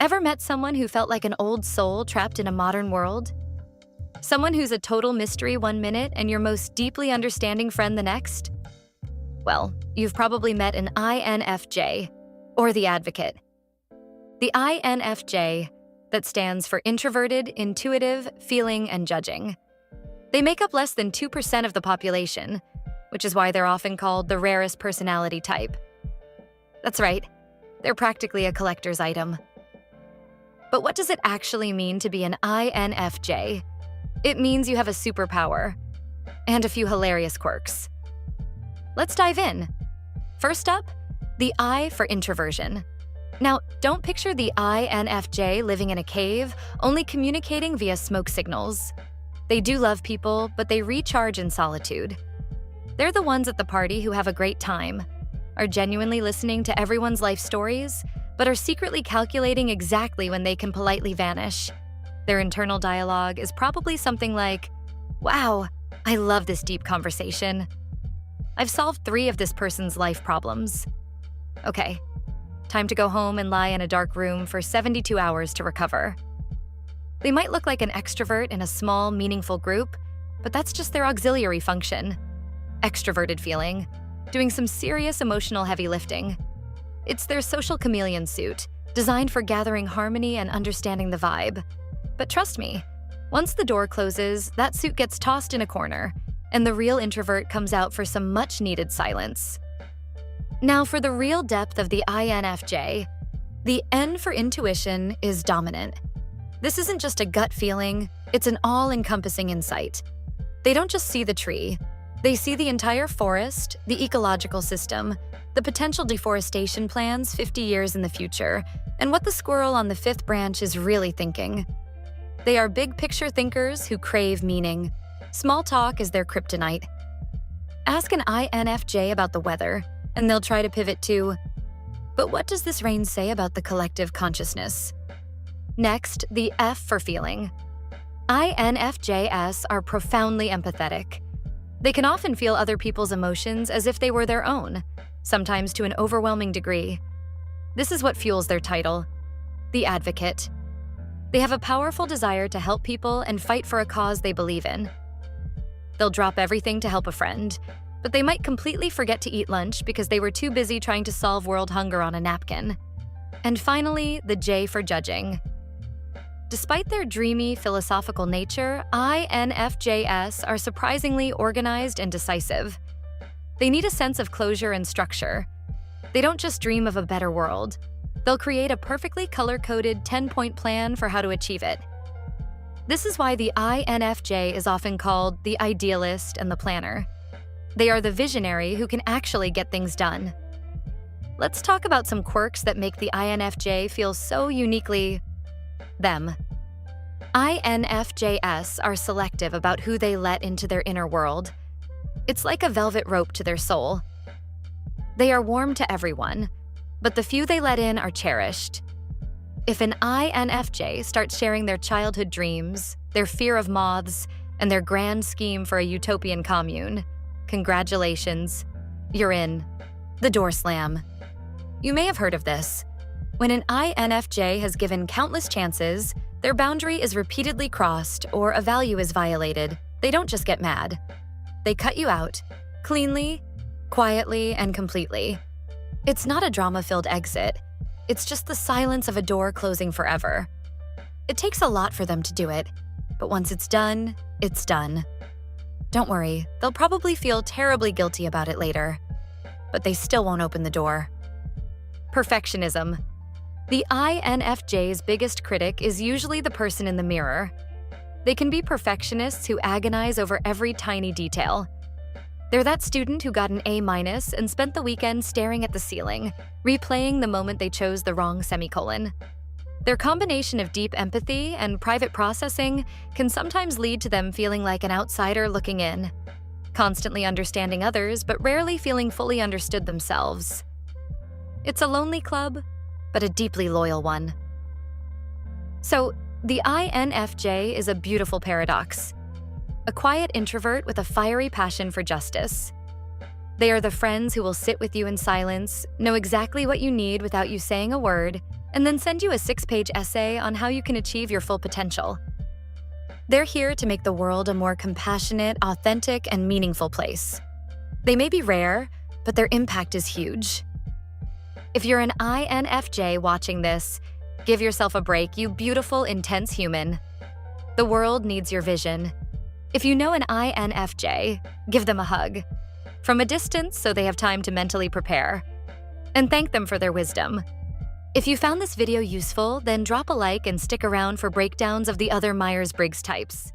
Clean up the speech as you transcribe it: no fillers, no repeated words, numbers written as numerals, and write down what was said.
Ever met someone who felt like an old soul trapped in a modern world? Someone who's a total mystery one minute and your most deeply understanding friend the next? Well, you've probably met an INFJ, or the advocate. The INFJ, that stands for introverted, intuitive, feeling, and judging. They make up less than 2% of the population, which is why they're often called the rarest personality type. That's right, they're practically a collector's item. But what does it actually mean to be an INFJ? It means you have a superpower and a few hilarious quirks. Let's dive in. First up, the I for introversion. Now, don't picture the INFJ living in a cave, only communicating via smoke signals. They do love people, but they recharge in solitude. They're the ones at the party who have a great time, are genuinely listening to everyone's life stories, but are secretly calculating exactly when they can politely vanish. Their internal dialogue is probably something like, "Wow, I love this deep conversation. I've solved 3 of this person's life problems. Okay, time to go home and lie in a dark room for 72 hours to recover." They might look like an extrovert in a small, meaningful group, but that's just their auxiliary function. Extroverted feeling, doing some serious emotional heavy lifting. It's their social chameleon suit, designed for gathering harmony and understanding the vibe. But trust me, once the door closes, that suit gets tossed in a corner, and the real introvert comes out for some much-needed silence. Now, for the real depth of the INFJ, the N for intuition is dominant. This isn't just a gut feeling, it's an all-encompassing insight. They don't just see the tree, they see the entire forest, the ecological system, the potential deforestation plans 50 years in the future, and what the squirrel on the 5th branch is really thinking. They are big-picture thinkers who crave meaning. Small talk is their kryptonite. Ask an INFJ about the weather, and they'll try to pivot to, "But what does this rain say about the collective consciousness?" Next, the F for feeling. INFJs are profoundly empathetic. They can often feel other people's emotions as if they were their own, sometimes to an overwhelming degree. This is what fuels their title, the advocate. They have a powerful desire to help people and fight for a cause they believe in. They'll drop everything to help a friend, but they might completely forget to eat lunch because they were too busy trying to solve world hunger on a napkin. And finally, the J for judging. Despite their dreamy, philosophical nature, INFJs are surprisingly organized and decisive. They need a sense of closure and structure. They don't just dream of a better world. They'll create a perfectly color-coded 10-point plan for how to achieve it. This is why the INFJ is often called the idealist and the planner. They are the visionary who can actually get things done. Let's talk about some quirks that make the INFJ feel so uniquely them. INFJs are selective about who they let into their inner world. It's like a velvet rope to their soul. They are warm to everyone, but the few they let in are cherished. If an INFJ starts sharing their childhood dreams, their fear of moths, and their grand scheme for a utopian commune, congratulations, you're in. The door slam. You may have heard of this. When an INFJ has given countless chances, their boundary is repeatedly crossed or a value is violated, they don't just get mad. They cut you out, cleanly, quietly, and completely. It's not a drama-filled exit. It's just the silence of a door closing forever. It takes a lot for them to do it, but once it's done, it's done. Don't worry, they'll probably feel terribly guilty about it later, but they still won't open the door. Perfectionism. The INFJ's biggest critic is usually the person in the mirror. They can be perfectionists who agonize over every tiny detail. They're that student who got an A- and spent the weekend staring at the ceiling, replaying the moment they chose the wrong semicolon. Their combination of deep empathy and private processing can sometimes lead to them feeling like an outsider looking in, constantly understanding others but rarely feeling fully understood themselves. It's a lonely club, but a deeply loyal one. So, the INFJ is a beautiful paradox. A quiet introvert with a fiery passion for justice. They are the friends who will sit with you in silence, know exactly what you need without you saying a word, and then send you a 6-page essay on how you can achieve your full potential. They're here to make the world a more compassionate, authentic, and meaningful place. They may be rare, but their impact is huge. If you're an INFJ watching this, give yourself a break, you beautiful, intense human. The world needs your vision. If you know an INFJ, give them a hug. From a distance so they have time to mentally prepare. And thank them for their wisdom. If you found this video useful, then drop a like and stick around for breakdowns of the other Myers-Briggs types.